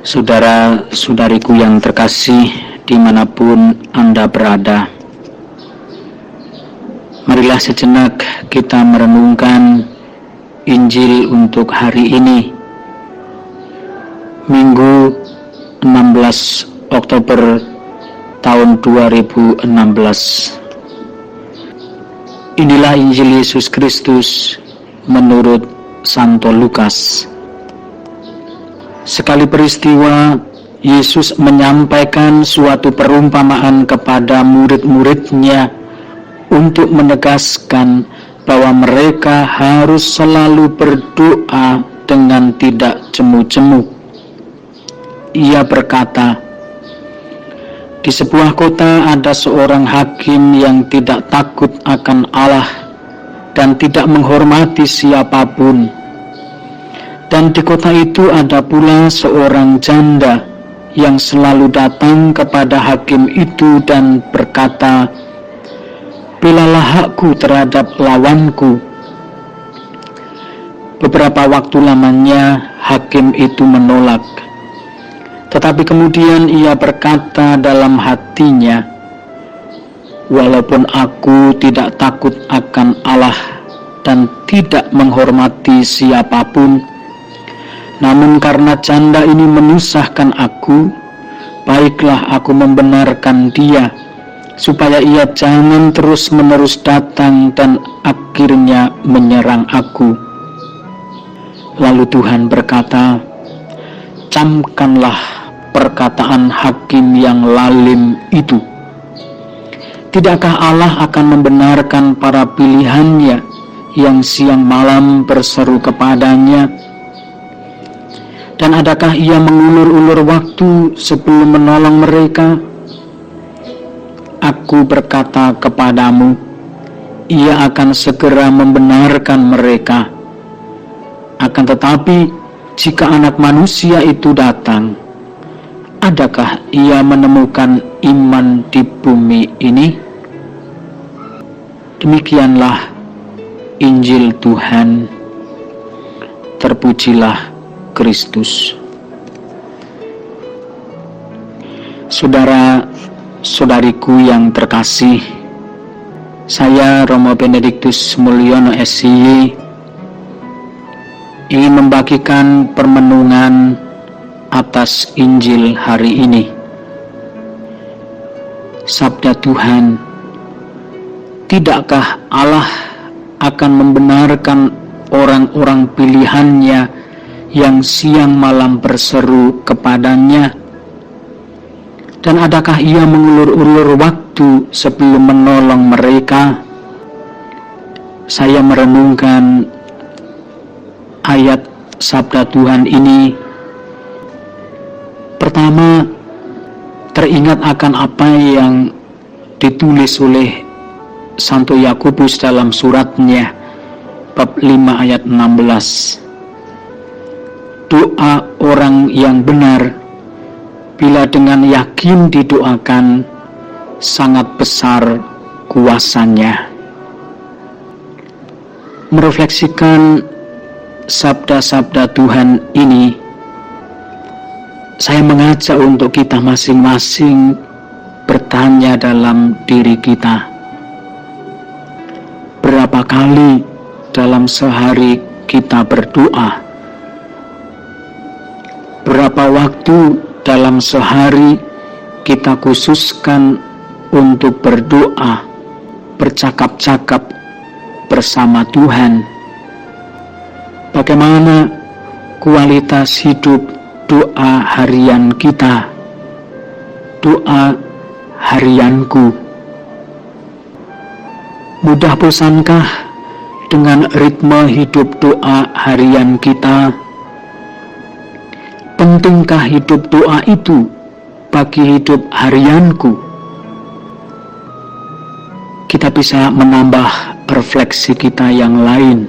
Saudara-saudariku yang terkasih dimanapun Anda berada, marilah sejenak kita merenungkan Injil untuk hari ini, Minggu 16 Oktober tahun 2016. Inilah Injil Yesus Kristus menurut Santo Lukas. Sekali peristiwa, Yesus menyampaikan suatu perumpamaan kepada murid-muridnya untuk menegaskan bahwa mereka harus selalu berdoa dengan tidak jemu-jemu. Ia berkata, di sebuah kota ada seorang hakim yang tidak takut akan Allah dan tidak menghormati siapapun. Dan di kota itu ada pula seorang janda yang selalu datang kepada hakim itu dan berkata, belalah hakku terhadap lawanku. Beberapa waktu lamanya hakim itu menolak. Tetapi kemudian ia berkata dalam hatinya, walaupun aku tidak takut akan Allah dan tidak menghormati siapapun, namun karena janda ini menyusahkan aku, baiklah aku membenarkan dia, supaya ia jangan terus-menerus datang dan akhirnya menyerang aku. Lalu Tuhan berkata, camkanlah perkataan hakim yang lalim itu. Tidakkah Allah akan membenarkan para pilihannya yang siang malam berseru kepadanya? Dan adakah ia mengulur-ulur waktu sebelum menolong mereka? Aku berkata kepadamu, ia akan segera membenarkan mereka. Akan tetapi, jika Anak Manusia itu datang, adakah ia menemukan iman di bumi ini? Demikianlah Injil Tuhan. Terpujilah Kristus. Saudara-saudariku yang terkasih, saya Romo Benediktus Mulyono SY ingin membagikan permenungan atas Injil hari ini. Sabda Tuhan, tidakkah Allah akan membenarkan orang-orang pilihannya yang siang malam berseru kepadanya? Dan adakah ia mengulur-ulur waktu sebelum menolong mereka? Saya merenungkan ayat sabda Tuhan ini. Pertama, teringat akan apa yang ditulis oleh Santo Yakobus dalam suratnya bab 5 ayat 16. Doa orang yang benar, bila dengan yakin didoakan, sangat besar kuasanya. Merefleksikan sabda-sabda Tuhan ini, saya mengajak untuk kita masing-masing bertanya dalam diri kita, berapa kali dalam sehari kita berdoa? Berapa waktu dalam sehari kita khususkan untuk berdoa, bercakap-cakap bersama Tuhan? Bagaimana kualitas hidup doa harian kita, doa harianku? Mudah bosankah dengan ritme hidup doa harian kita? Pentingkah hidup doa itu bagi hidup harianku? Kita bisa menambah refleksi kita yang lain.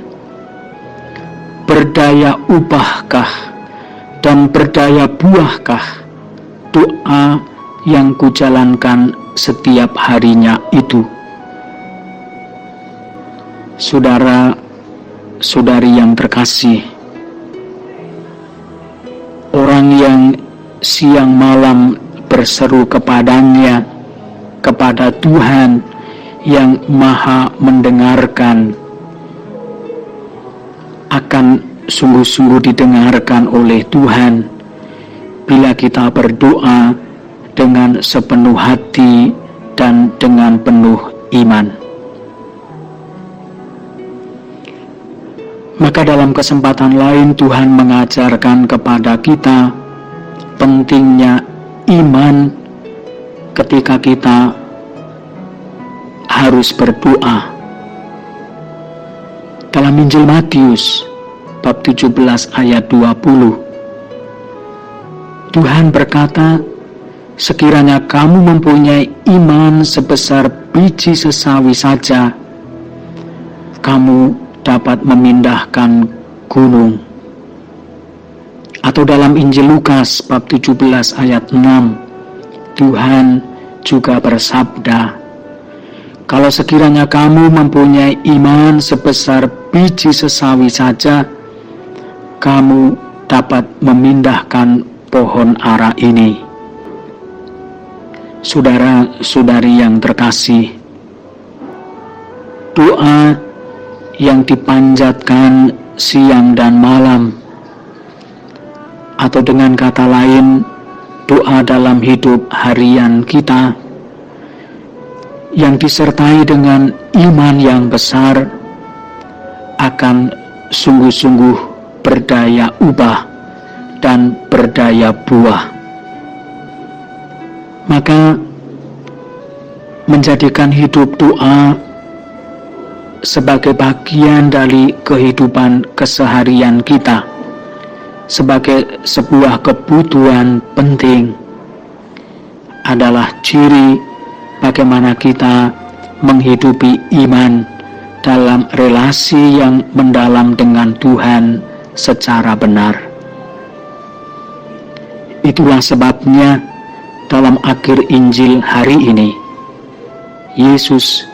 Berdaya ubahkah dan berdaya buahkah doa yang kujalankan setiap harinya itu? Saudara-saudari yang terkasih, orang yang siang malam berseru kepadanya, kepada Tuhan yang Maha mendengarkan, akan sungguh-sungguh didengarkan oleh Tuhan bila kita berdoa dengan sepenuh hati dan dengan penuh iman. Maka dalam kesempatan lain Tuhan mengajarkan kepada kita pentingnya iman ketika kita harus berdoa. Dalam Injil Matius bab 17 ayat 20, Tuhan berkata, sekiranya kamu mempunyai iman sebesar biji sesawi saja, kamu dapat memindahkan gunung. Atau dalam Injil Lukas bab 17 ayat 6, Tuhan juga bersabda, kalau sekiranya kamu mempunyai iman sebesar biji sesawi saja, kamu dapat memindahkan pohon ara ini. Saudara-saudari yang terkasih, doa yang dipanjatkan siang dan malam, atau dengan kata lain, doa dalam hidup harian kita, yang disertai dengan iman yang besar, akan sungguh-sungguh berdaya ubah dan berdaya buah. Maka menjadikan hidup doa sebagai bagian dari kehidupan keseharian kita, sebagai sebuah kebutuhan penting, adalah ciri bagaimana kita menghidupi iman dalam relasi yang mendalam dengan Tuhan secara benar. Itulah sebabnya dalam akhir Injil hari ini, Yesus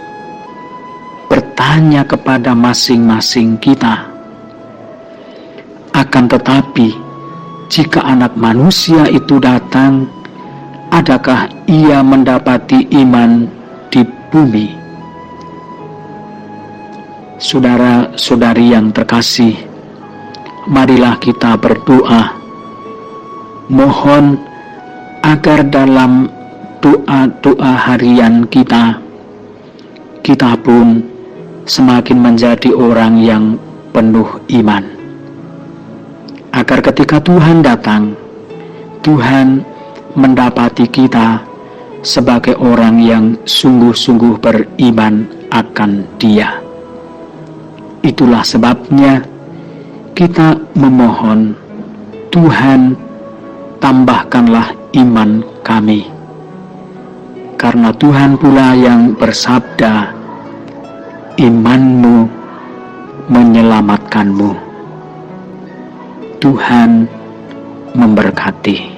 bertanya kepada masing-masing kita, akan tetapi jika Anak Manusia itu datang, adakah ia mendapati iman di bumi? Saudara-saudari yang terkasih, marilah kita berdoa, mohon agar dalam doa-doa harian kita pun semakin menjadi orang yang penuh iman, agar ketika Tuhan datang, Tuhan mendapati kita sebagai orang yang sungguh-sungguh beriman akan Dia. Itulah sebabnya kita memohon, Tuhan, tambahkanlah iman kami, karena Tuhan pula yang bersabda, imanmu menyelamatkanmu. Tuhan memberkati.